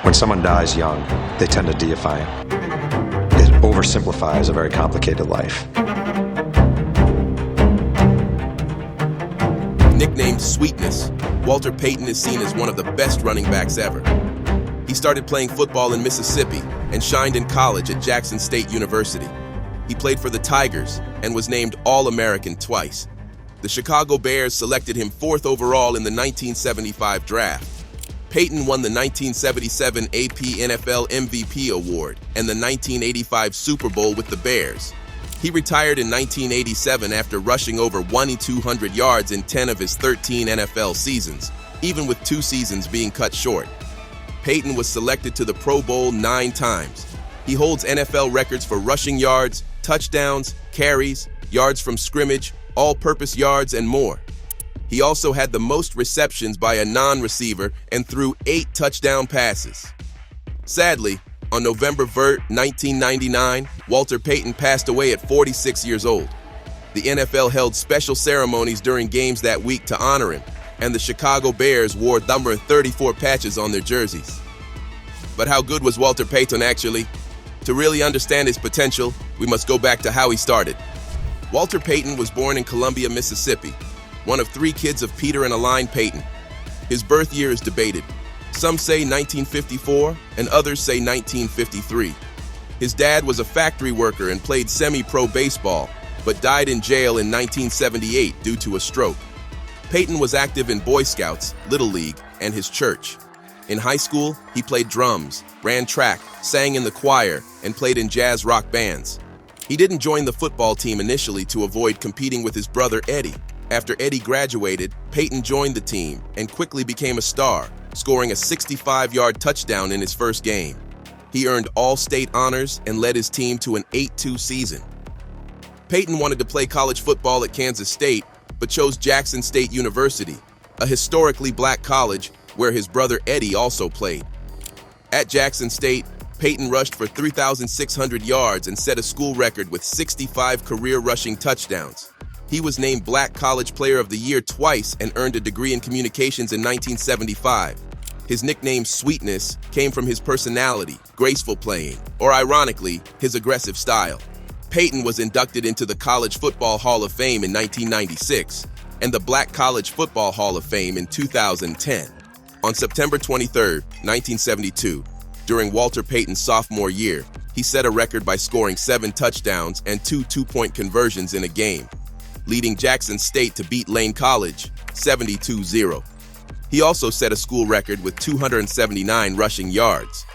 When someone dies young, they tend to deify him. It oversimplifies a very complicated life. Nicknamed Sweetness, Walter Payton is seen as one of the best running backs ever. He started playing football in Mississippi and shined in college at Jackson State University. He played for the Tigers and was named All-American twice. The Chicago Bears selected him 4th overall in the 1975 draft. Payton won the 1977 AP NFL MVP award and the 1985 Super Bowl with the Bears. He retired in 1987 after rushing over 2,200 yards in 10 of his 13 NFL seasons, even with 2 seasons being cut short. Payton was selected to the Pro Bowl 9 times. He holds NFL records for rushing yards, touchdowns, carries, yards from scrimmage, all-purpose yards, and more. He also had the most receptions by a non-receiver and threw 8 touchdown passes. Sadly, on November 3rd, 1999, Walter Payton passed away at 46 years old. The NFL held special ceremonies during games that week to honor him, and the Chicago Bears wore number 34 patches on their jerseys. But how good was Walter Payton actually? To really understand his potential, we must go back to how he started. Walter Payton was born in Columbia, Mississippi, one of 3 kids of Peter and Aline Payton. His birth year is debated. Some say 1954 and others say 1953. His dad was a factory worker and played semi-pro baseball, but died in jail in 1978 due to a stroke. Payton was active in Boy Scouts, Little League, and his church. In high school, he played drums, ran track, sang in the choir, and played in jazz rock bands. He didn't join the football team initially to avoid competing with his brother Eddie. After Eddie graduated, Payton joined the team and quickly became a star, scoring a 65-yard touchdown in his first game. He earned all-state honors and led his team to an 8-2 season. Payton wanted to play college football at Kansas State, but chose Jackson State University, a historically black college where his brother Eddie also played. At Jackson State, Payton rushed for 3,600 yards and set a school record with 65 career rushing touchdowns. He was named Black College Player of the Year twice and earned a degree in communications in 1975. His nickname Sweetness came from his personality, graceful playing, or ironically, his aggressive style. Payton was inducted into the College Football Hall of Fame in 1996 and the Black College Football Hall of Fame in 2010. On September 23, 1972, during Walter Payton's sophomore year, he set a record by scoring 7 touchdowns and 2 two-point conversions in a game, leading Jackson State to beat Lane College 72-0. He also set a school record with 279 rushing yards.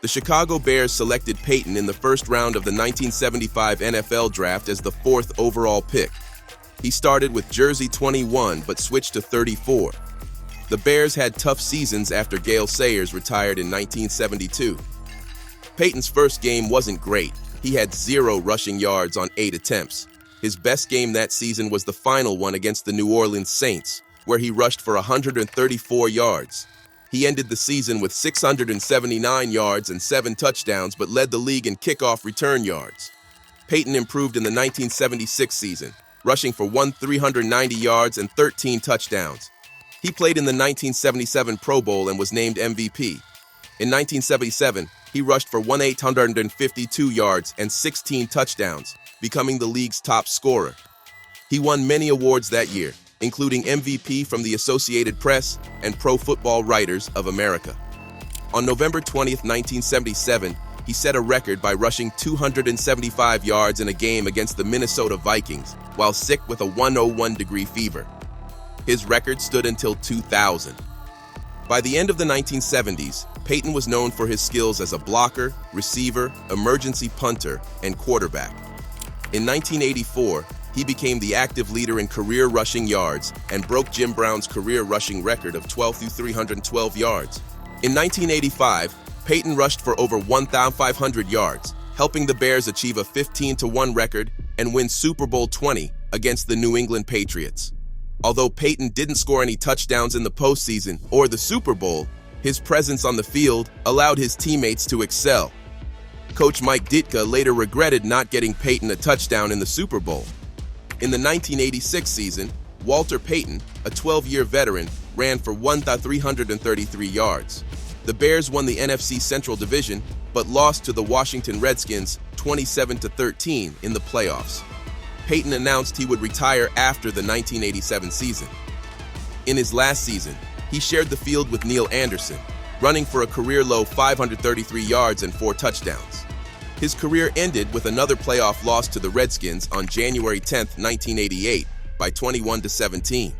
The Chicago Bears selected Payton in the first round of the 1975 NFL Draft as the 4th overall pick. He started with jersey 21 but switched to 34. The Bears had tough seasons after Gale Sayers retired in 1972. Payton's first game wasn't great. He had 0 rushing yards on 8 attempts. His best game that season was the final one against the New Orleans Saints, where he rushed for 134 yards. He ended the season with 679 yards and 7 touchdowns, but led the league in kickoff return yards. Payton improved in the 1976 season, rushing for 390 yards and 13 touchdowns. He played in the 1977 Pro Bowl and was named MVP. In 1977, he rushed for 852 yards and 16 touchdowns, becoming the league's top scorer. He won many awards that year, including MVP from the Associated Press and Pro Football Writers of America. On November 20, 1977, he set a record by rushing 275 yards in a game against the Minnesota Vikings while sick with a 101-degree fever. His record stood until 2000. By the end of the 1970s, Payton was known for his skills as a blocker, receiver, emergency punter, and quarterback. In 1984, he became the active leader in career rushing yards and broke Jim Brown's career rushing record of 312 yards. In 1985, Payton rushed for over 1,500 yards, helping the Bears achieve a 15-1 record and win Super Bowl 20 against the New England Patriots. Although Payton didn't score any touchdowns in the postseason or the Super Bowl, his presence on the field allowed his teammates to excel. Coach Mike Ditka later regretted not getting Payton a touchdown in the Super Bowl. In the 1986 season, Walter Payton, a 12-year veteran, ran for 1,333 yards. The Bears won the NFC Central Division, but lost to the Washington Redskins 27-13 in the playoffs. Payton announced he would retire after the 1987 season. In his last season, he shared the field with Neil Anderson, running for a career-low 533 yards and 4 touchdowns. His career ended with another playoff loss to the Redskins on January 10, 1988, by 21-17.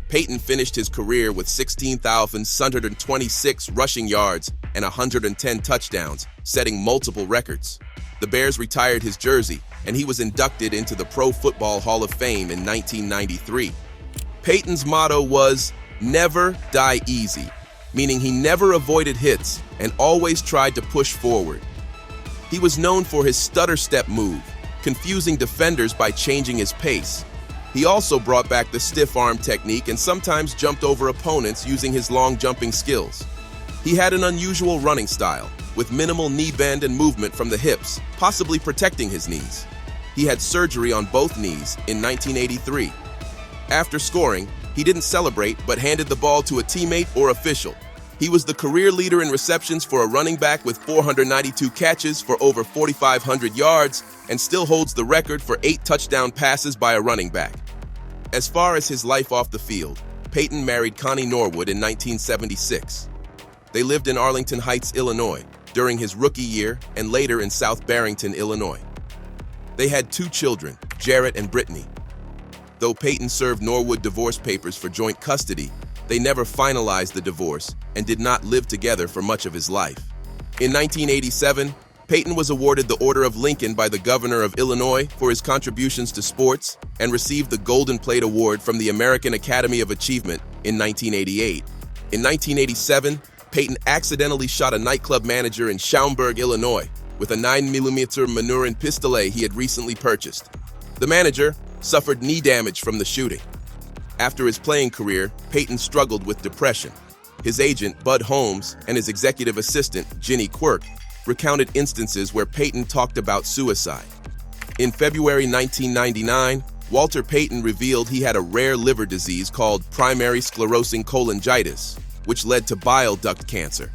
Payton finished his career with 16,626 rushing yards and 110 touchdowns, setting multiple records. The Bears retired his jersey, and he was inducted into the Pro Football Hall of Fame in 1993. Payton's motto was, "Never die easy," meaning he never avoided hits and always tried to push forward. He was known for his stutter step move, confusing defenders by changing his pace. He also brought back the stiff arm technique and sometimes jumped over opponents using his long jumping skills. He had an unusual running style, with minimal knee bend and movement from the hips, possibly protecting his knees. He had surgery on both knees in 1983. After scoring, he didn't celebrate but handed the ball to a teammate or official. He was the career leader in receptions for a running back with 492 catches for over 4,500 yards and still holds the record for 8 touchdown passes by a running back. As far as his life off the field, Payton married Connie Norwood in 1976. They lived in Arlington Heights, Illinois, during his rookie year and later in South Barrington, Illinois. They had 2 children, Jarrett and Brittany. Though Payton served Norwood divorce papers for joint custody, they never finalized the divorce and did not live together for much of his life. In 1987, Payton was awarded the Order of Lincoln by the Governor of Illinois for his contributions to sports and received the Golden Plate Award from the American Academy of Achievement in 1988. In 1987, Payton accidentally shot a nightclub manager in Schaumburg, Illinois, with a 9mm Maneurin pistolet he had recently purchased. The manager suffered knee damage from the shooting. After his playing career, Payton struggled with depression. His agent, Bud Holmes, and his executive assistant, Ginny Quirk, recounted instances where Payton talked about suicide. In February 1999, Walter Payton revealed he had a rare liver disease called primary sclerosing cholangitis, which led to bile duct cancer.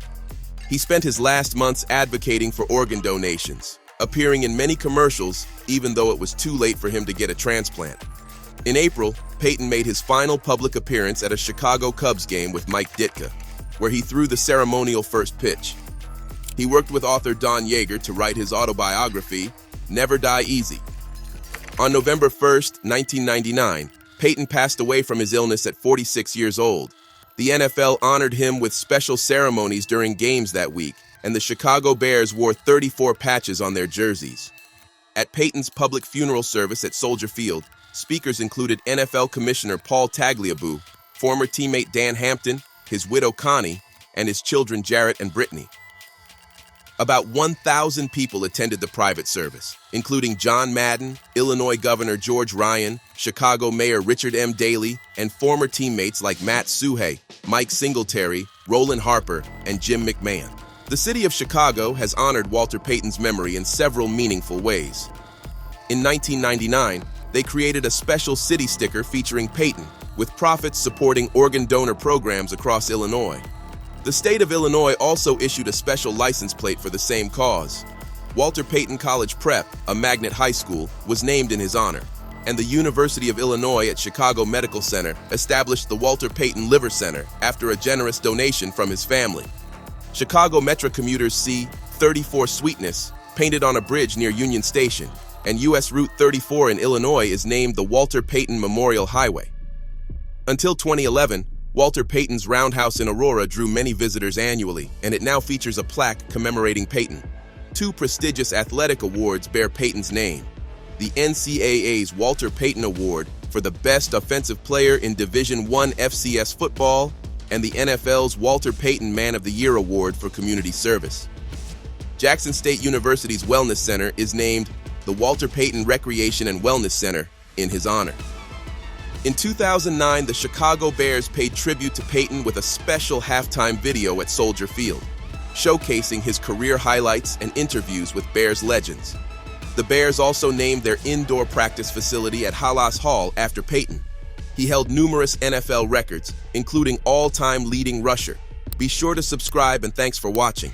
He spent his last months advocating for organ donations, appearing in many commercials even though it was too late for him to get a transplant. In April, Payton made his final public appearance at a Chicago Cubs game with Mike Ditka, where he threw the ceremonial first pitch. He worked with author Don Yeager to write his autobiography, Never Die Easy. On November 1st, 1999, Payton passed away from his illness at 46 years old. The NFL honored him with special ceremonies during games that week, and the Chicago Bears wore 34 patches on their jerseys. At Payton's public funeral service at Soldier Field, speakers included NFL Commissioner Paul Tagliabue, former teammate Dan Hampton, his widow Connie, and his children Jarrett and Brittany. About 1,000 people attended the private service, including John Madden, Illinois Governor George Ryan, Chicago Mayor Richard M. Daley, and former teammates like Matt Suhey, Mike Singletary, Roland Harper, and Jim McMahon. The city of Chicago has honored Walter Payton's memory in several meaningful ways. In 1999, they created a special city sticker featuring Payton, with profits supporting organ donor programs across Illinois. The state of Illinois also issued a special license plate for the same cause. Walter Payton College Prep, a magnet high school, was named in his honor, and the University of Illinois at Chicago Medical Center established the Walter Payton Liver Center after a generous donation from his family. Chicago Metro commuters see 34 Sweetness painted on a bridge near Union Station, and U.S. Route 34 in Illinois is named the Walter Payton Memorial Highway. Until 2011, Walter Payton's Roundhouse in Aurora drew many visitors annually, and it now features a plaque commemorating Payton. 2 prestigious athletic awards bear Payton's name: the NCAA's Walter Payton Award for the Best Offensive Player in Division I FCS football, and the NFL's Walter Payton Man of the Year Award for community service. Jackson State University's Wellness Center is named the Walter Payton Recreation and Wellness Center in his honor. In 2009, the Chicago Bears paid tribute to Payton with a special halftime video at Soldier Field, showcasing his career highlights and interviews with Bears legends. The Bears also named their indoor practice facility at Halas Hall after Payton. He held numerous NFL records, including all-time leading rusher, Be sure to subscribe and thanks for watching.